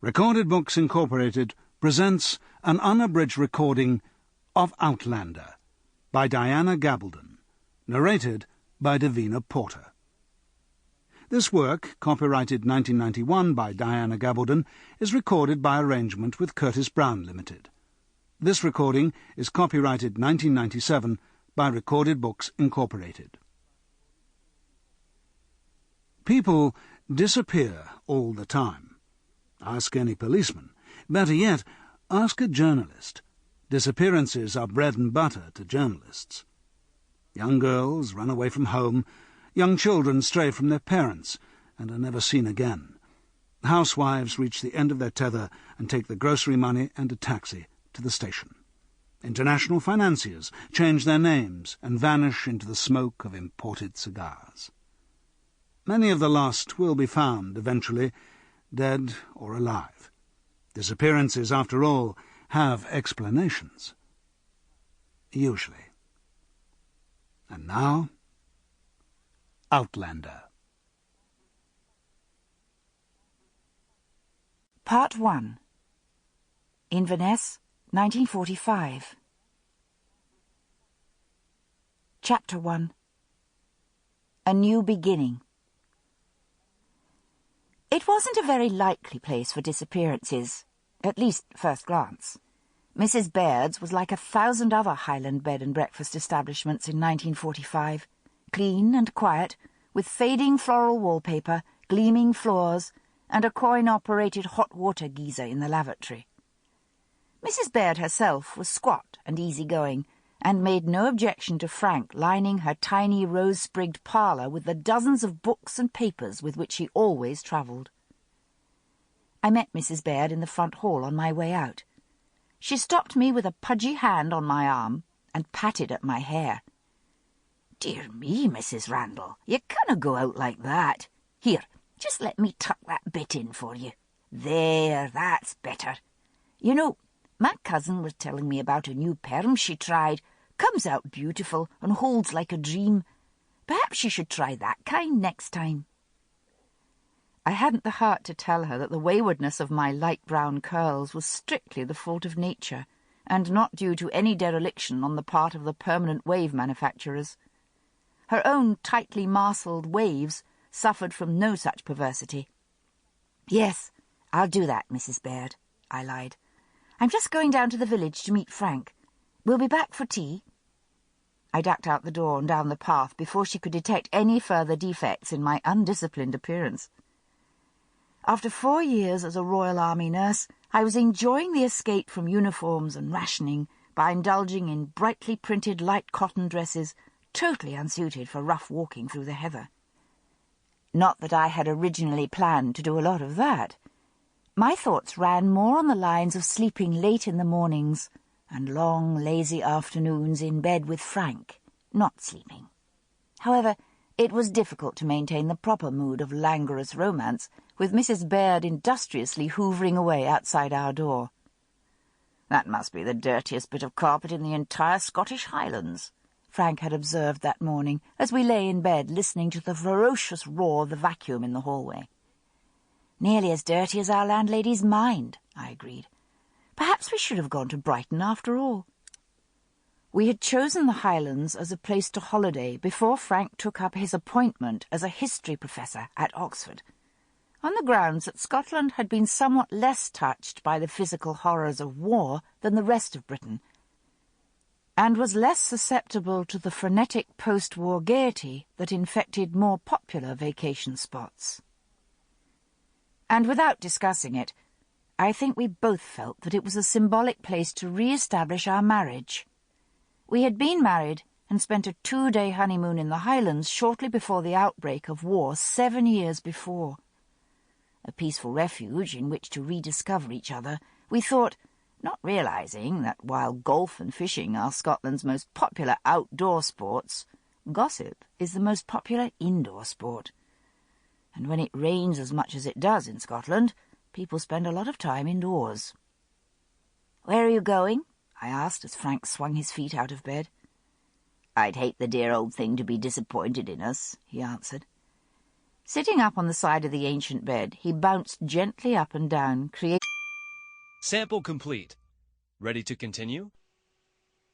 Recorded Books Incorporated presents an unabridged recording of Outlander by Diana Gabaldon, narrated by Davina Porter. This work, copyrighted 1991 by Diana Gabaldon, is recorded by arrangement with Curtis Brown Limited. This recording is copyrighted 1997 by Recorded Books Incorporated. People disappear all the time. Ask any policeman. Better yet, ask a journalist. Disappearances are bread and butter to journalists. Young girls run away from home. Young children stray from their parents and are never seen again. Housewives reach the end of their tether and take the grocery money and a taxi to the station. International financiers change their names and vanish into the smoke of imported cigars. Many of the lost will be found eventually, dead or alive. Disappearances, after all, have explanations. Usually. And now, Outlander. Part 1. Inverness, 1945. Chapter 1. A New Beginning. It wasn't a very likely place for disappearances, at least first glance. Mrs. Baird's was like 1,000 other Highland bed and breakfast establishments in 1945, clean and quiet, with fading floral wallpaper, gleaming floors, and a coin-operated hot water geyser in the lavatory. Mrs. Baird herself was squat and easy-going, and made no objection to Frank lining her tiny rose-sprigged parlour with the dozens of books and papers with which she always travelled. I met Mrs. Baird in the front hall on my way out. She stopped me with a pudgy hand on my arm and patted at my hair. "Dear me, Mrs. Randall, you can't go out like that. Here, just let me tuck that bit in for you. There, that's better. You know, my cousin was telling me about a new perm she tried. Comes out beautiful and holds like a dream. Perhaps she should try that kind next time." I hadn't the heart to tell her that the waywardness of my light brown curls was strictly the fault of nature, and not due to any dereliction on the part of the permanent wave manufacturers. Her own tightly marshalled waves suffered from no such perversity. "Yes, I'll do that, Mrs. Baird," I lied. "I'm just going down to the village to meet Frank. We'll be back for tea." I ducked out the door and down the path before she could detect any further defects in my undisciplined appearance. After 4 years as a Royal Army nurse, I was enjoying the escape from uniforms and rationing by indulging in brightly printed light cotton dresses, totally unsuited for rough walking through the heather. Not that I had originally planned to do a lot of that. My thoughts ran more on the lines of sleeping late in the mornings and long, lazy afternoons in bed with Frank, not sleeping. However, it was difficult to maintain the proper mood of languorous romance with Mrs. Baird industriously hoovering away outside our door. "That must be the dirtiest bit of carpet in the entire Scottish Highlands," Frank had observed that morning as we lay in bed listening to the ferocious roar of the vacuum in the hallway. "Nearly as dirty as our landlady's mind," I agreed. "Perhaps we should have gone to Brighton after all." We had chosen the Highlands as a place to holiday before Frank took up his appointment as a history professor at Oxford, on the grounds that Scotland had been somewhat less touched by the physical horrors of war than the rest of Britain, and was less susceptible to the frenetic post-war gaiety that infected more popular vacation spots. And without discussing it, I think we both felt that it was a symbolic place to re-establish our marriage. We had been married and spent a 2-day honeymoon in the Highlands shortly before the outbreak of war 7 years before. A peaceful refuge in which to rediscover each other, we thought, not realising that while golf and fishing are Scotland's most popular outdoor sports, gossip is the most popular indoor sport. And when it rains as much as it does in Scotland, people spend a lot of time indoors. "Where are you going?" I asked as Frank swung his feet out of bed. "I'd hate the dear old thing to be disappointed in us," he answered. Sitting up on the side of the ancient bed, he bounced gently up and down, creating... Sample complete. Ready to continue?